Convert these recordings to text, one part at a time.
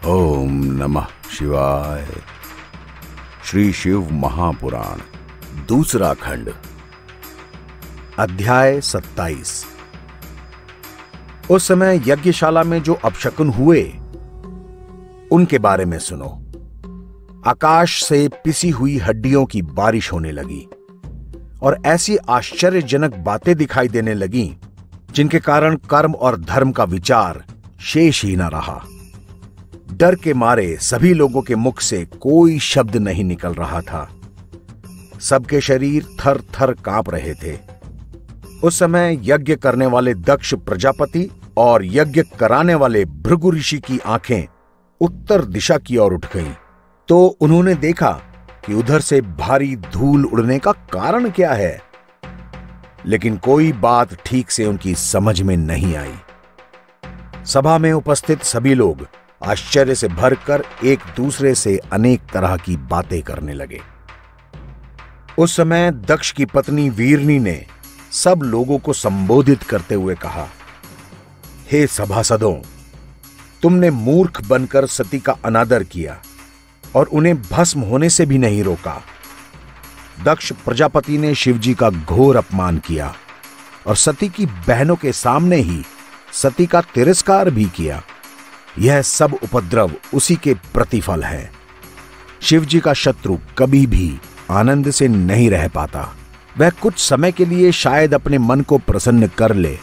ओम नमः शिवाय। श्री शिव महापुराण दूसरा खंड, अध्याय 27। उस समय यज्ञशाला में जो अपशकुन हुए उनके बारे में सुनो। आकाश से पिसी हुई हड्डियों की बारिश होने लगी और ऐसी आश्चर्यजनक बातें दिखाई देने लगीं जिनके कारण कर्म और धर्म का विचार शेष ही न रहा। डर के मारे सभी लोगों के मुख से कोई शब्द नहीं निकल रहा था। सबके शरीर थर थर कांप रहे थे। उस समय यज्ञ करने वाले दक्ष प्रजापति और यज्ञ कराने वाले भृगु ऋषि की आंखें उत्तर दिशा की ओर उठ गईं, तो उन्होंने देखा कि उधर से भारी धूल उड़ने का कारण क्या है, लेकिन कोई बात ठीक से उनकी समझ में नहीं आई। सभा में उपस्थित सभी लोग आश्चर्य से भरकर एक दूसरे से अनेक तरह की बातें करने लगे। उस समय दक्ष की पत्नी वीरनी ने सब लोगों को संबोधित करते हुए कहा, हे सभासदों, तुमने मूर्ख बनकर सती का अनादर किया और उन्हें भस्म होने से भी नहीं रोका। दक्ष प्रजापति ने शिवजी का घोर अपमान किया और सती की बहनों के सामने ही सती का तिरस्कार भी किया। यह सब उपद्रव उसी के प्रतिफल है। शिवजी का शत्रु कभी भी आनंद से नहीं रह पाता। वह कुछ समय के लिए शायद अपने मन को प्रसन्न कर ले,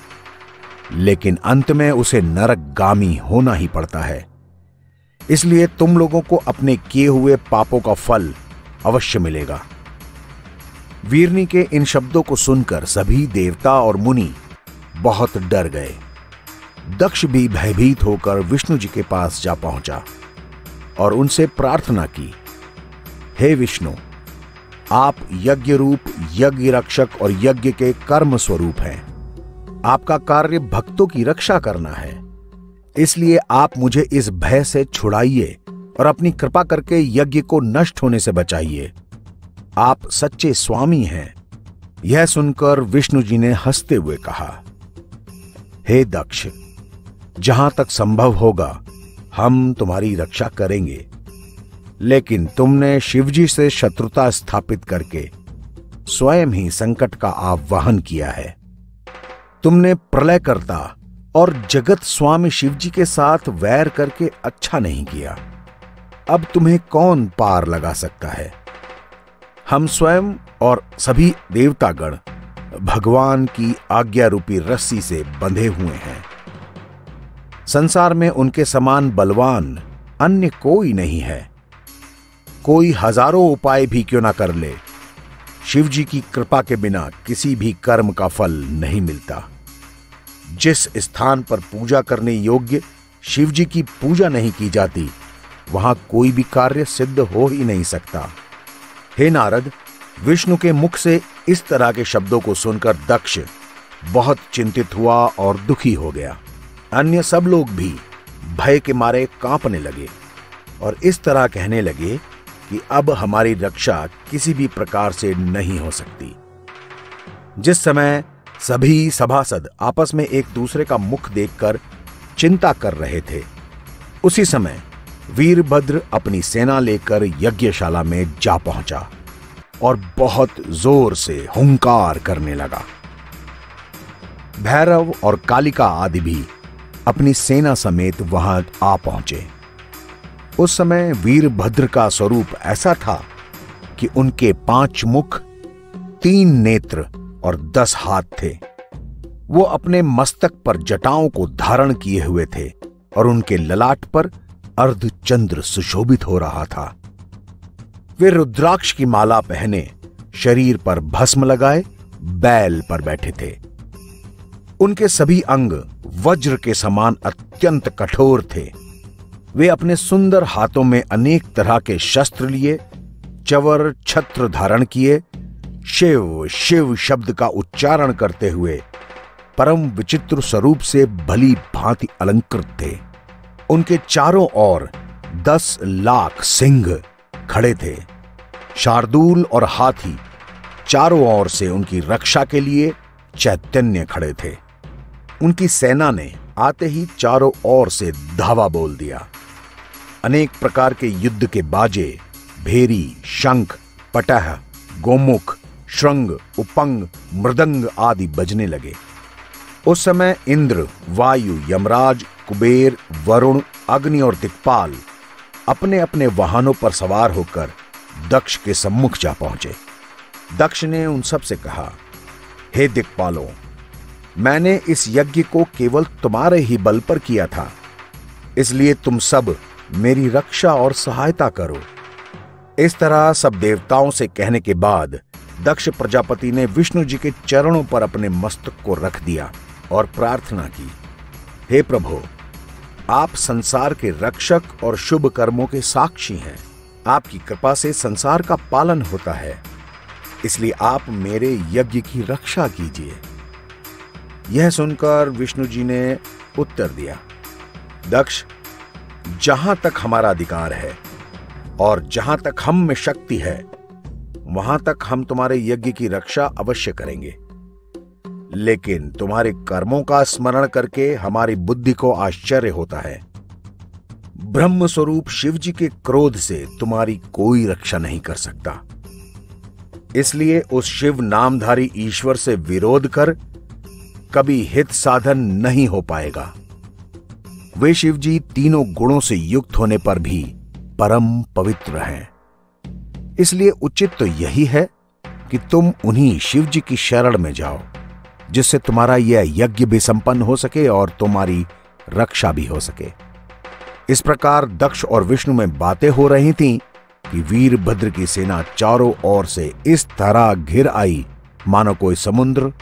लेकिन अंत में उसे नरकगामी होना ही पड़ता है। इसलिए तुम लोगों को अपने किए हुए पापों का फल अवश्य मिलेगा। वीरनी के इन शब्दों को सुनकर सभी देवता और मुनि बहुत डर गए। दक्ष भी भयभीत होकर विष्णु जी के पास जा पहुंचा और उनसे प्रार्थना की, हे विष्णु, आप यज्ञ रूप, यज्ञ रक्षक और यज्ञ के कर्म स्वरूप हैं। आपका कार्य भक्तों की रक्षा करना है, इसलिए आप मुझे इस भय से छुड़ाइए और अपनी कृपा करके यज्ञ को नष्ट होने से बचाइए। आप सच्चे स्वामी हैं। यह सुनकर विष्णु जी ने हंसते हुए कहा, हे दक्ष, जहां तक संभव होगा हम तुम्हारी रक्षा करेंगे, लेकिन तुमने शिवजी से शत्रुता स्थापित करके स्वयं ही संकट का आह्वान किया है। तुमने प्रलयकर्ता और जगत स्वामी शिवजी के साथ वैर करके अच्छा नहीं किया। अब तुम्हें कौन पार लगा सकता है? हम स्वयं और सभी देवतागण भगवान की आज्ञा रूपी रस्सी से बंधे हुए हैं। संसार में उनके समान बलवान अन्य कोई नहीं है। कोई हजारों उपाय भी क्यों ना कर ले, शिवजी की कृपा के बिना किसी भी कर्म का फल नहीं मिलता। जिस स्थान पर पूजा करने योग्य शिवजी की पूजा नहीं की जाती, वहां कोई भी कार्य सिद्ध हो ही नहीं सकता। हे नारद, विष्णु के मुख से इस तरह के शब्दों को सुनकर दक्ष बहुत चिंतित हुआ और दुखी हो गया। अन्य सब लोग भी भय के मारे कांपने लगे और इस तरह कहने लगे कि अब हमारी रक्षा किसी भी प्रकार से नहीं हो सकती। जिस समय सभी सभासद आपस में एक दूसरे का मुख देखकर चिंता कर रहे थे, उसी समय वीरभद्र अपनी सेना लेकर यज्ञशाला में जा पहुंचा और बहुत जोर से हुंकार करने लगा। भैरव और कालिका आदि भी अपनी सेना समेत वहां आ पहुंचे। उस समय वीरभद्र का स्वरूप ऐसा था कि उनके 5 मुख, 3 नेत्र और 10 हाथ थे। वो अपने मस्तक पर जटाओं को धारण किए हुए थे और उनके ललाट पर अर्धचंद्र सुशोभित हो रहा था। वे रुद्राक्ष की माला पहने, शरीर पर भस्म लगाए, बैल पर बैठे थे। उनके सभी अंग वज्र के समान अत्यंत कठोर थे। वे अपने सुंदर हाथों में अनेक तरह के शस्त्र लिए, चवर छत्र धारण किए, शिव शिव शब्द का उच्चारण करते हुए परम विचित्र स्वरूप से भली भांति अलंकृत थे। उनके चारों ओर 10 लाख सिंह खड़े थे। शार्दूल और हाथी चारों ओर से उनकी रक्षा के लिए चैतन्य खड़े थे। उनकी सेना ने आते ही चारों ओर से धावा बोल दिया। अनेक प्रकार के युद्ध के बाजे, भेरी, शंख, पटह, गोमुख, श्रृंग, उपंग, मृदंग आदि बजने लगे। उस समय इंद्र, वायु, यमराज, कुबेर, वरुण, अग्नि और दिक्पाल अपने अपने वाहनों पर सवार होकर दक्ष के सम्मुख जा पहुंचे। दक्ष ने उन सब से कहा, हे दिक्पालों, मैंने इस यज्ञ को केवल तुम्हारे ही बल पर किया था, इसलिए तुम सब मेरी रक्षा और सहायता करो। इस तरह सब देवताओं से कहने के बाद दक्ष प्रजापति ने विष्णु जी के चरणों पर अपने मस्तक को रख दिया और प्रार्थना की, हे प्रभु, आप संसार के रक्षक और शुभ कर्मों के साक्षी हैं। आपकी कृपा से संसार का पालन होता है, इसलिए आप मेरे यज्ञ की रक्षा कीजिए। यह सुनकर विष्णु जी ने उत्तर दिया, दक्ष, जहां तक हमारा अधिकार है और जहां तक हम में शक्ति है, वहां तक हम तुम्हारे यज्ञ की रक्षा अवश्य करेंगे। लेकिन तुम्हारे कर्मों का स्मरण करके हमारी बुद्धि को आश्चर्य होता है। ब्रह्म स्वरूप शिव जी के क्रोध से तुम्हारी कोई रक्षा नहीं कर सकता, इसलिए उस शिव नामधारी ईश्वर से विरोध कर कभी हित साधन नहीं हो पाएगा। वे शिव जी तीनों गुणों से युक्त होने पर भी परम पवित्र हैं। इसलिए उचित तो यही है कि तुम उन्हीं शिव जी की शरण में जाओ, जिससे तुम्हारा यह यज्ञ भी संपन्न हो सके और तुम्हारी रक्षा भी हो सके। इस प्रकार दक्ष और विष्णु में बातें हो रही थीं कि वीरभद्र की सेना चारों ओर से इस तरह घिर आई मानो कोई समुद्र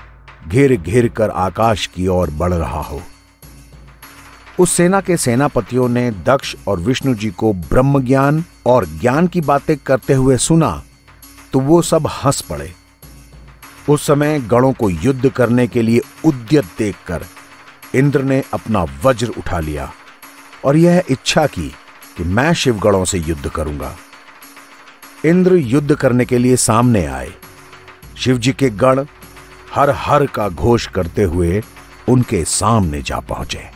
घिर घिर कर आकाश की ओर बढ़ रहा हो। उस सेना के सेनापतियों ने दक्ष और विष्णु जी को ब्रह्म ज्ञान और ज्ञान की बातें करते हुए सुना तो वो सब हंस पड़े। उस समय गणों को युद्ध करने के लिए उद्यत देखकर इंद्र ने अपना वज्र उठा लिया और यह इच्छा की कि मैं शिवगणों से युद्ध करूंगा। इंद्र युद्ध करने के लिए सामने आए। शिव जी के गण हर हर का घोष करते हुए उनके सामने जा पहुंचे।